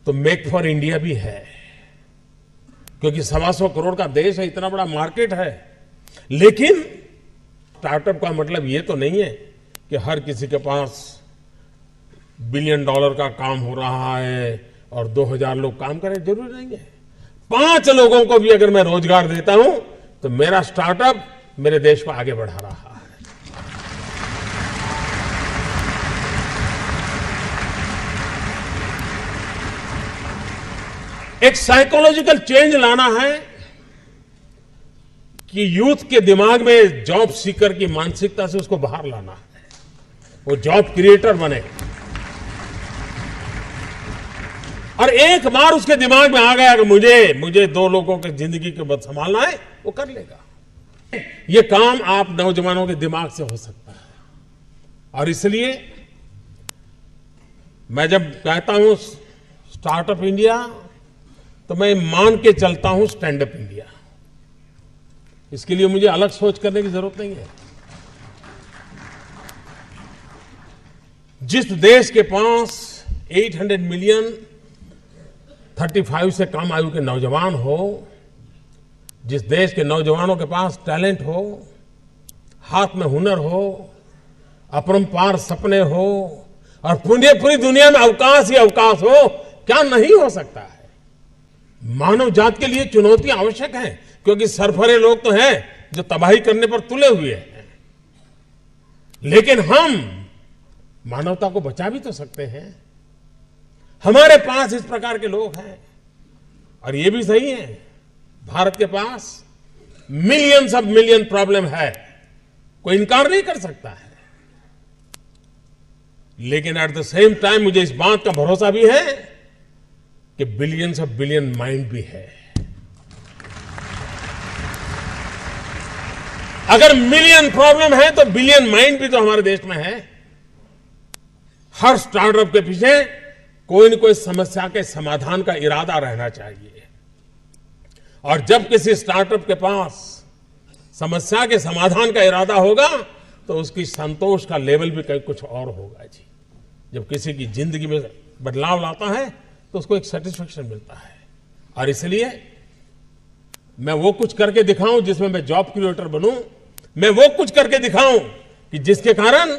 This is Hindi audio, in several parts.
तो मेक फॉर इंडिया भी है, क्योंकि 125 करोड़ का देश है, इतना बड़ा मार्केट है। लेकिन स्टार्टअप का मतलब ये तो नहीं है कि हर किसी के पास $1 बिलियन का काम हो रहा है और 2000 लोग काम करें, जरूरी नहीं है। 5 लोगों को भी अगर मैं रोजगार देता हूं तो मेरा स्टार्टअप मेरे देश को आगे बढ़ा रहा है। एक साइकोलॉजिकल चेंज लाना है कि यूथ के दिमाग में जॉब सीकर की मानसिकता से उसको बाहर लाना है, वो जॉब क्रिएटर बने। और एक बार उसके दिमाग में आ गया कि मुझे 2 लोगों की जिंदगी के बाद संभालना है, वो कर लेगा। ये काम आप नौजवानों के दिमाग से हो सकता है। और इसलिए मैं जब कहता हूं स्टार्टअप इंडिया, तो मैं मान के चलता हूं स्टैंड अप इंडिया। इसके लिए मुझे अलग सोच करने की जरूरत नहीं है। जिस देश के पास 800 मिलियन 35 से कम आयु के नौजवान हो, जिस देश के नौजवानों के पास टैलेंट हो, हाथ में हुनर हो, अपरंपार सपने हो और पूरी दुनिया में अवकाश ही अवकाश हो, क्या नहीं हो सकता है। मानव जात के लिए चुनौती आवश्यक है, क्योंकि सरफरे लोग तो हैं जो तबाही करने पर तुले हुए हैं, लेकिन हम मानवता को बचा भी तो सकते हैं। हमारे पास इस प्रकार के लोग हैं। और ये भी सही है, भारत के पास मिलियन प्रॉब्लम है, कोई इनकार नहीं कर सकता है। लेकिन एट द सेम टाइम मुझे इस बात का भरोसा भी है कि बिलियन माइंड भी है। अगर मिलियन प्रॉब्लम है तो बिलियन माइंड भी तो हमारे देश में है। हर स्टार्टअप के पीछे कोई न कोई समस्या के समाधान का इरादा रहना चाहिए। और जब किसी स्टार्टअप के पास समस्या के समाधान का इरादा होगा तो उसकी संतोष का लेवल भी कहीं कुछ और होगा जी। जब किसी की जिंदगी में बदलाव लाता है तो उसको एक सेटिस्फेक्शन मिलता है। और इसलिए मैं वो कुछ करके दिखाऊं जिसमें मैं जॉब क्रिएटर बनूं, मैं वो कुछ करके दिखाऊं कि जिसके कारण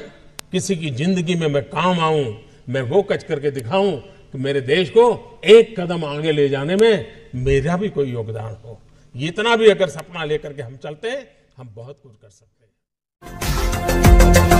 किसी की जिंदगी में मैं काम आऊं, मैं वो कुछ करके दिखाऊं कि मेरे देश को एक कदम आगे ले जाने में मेरा भी कोई योगदान हो। इतना भी अगर सपना लेकर के हम चलते हैं, हम बहुत कुछ कर सकते हैं।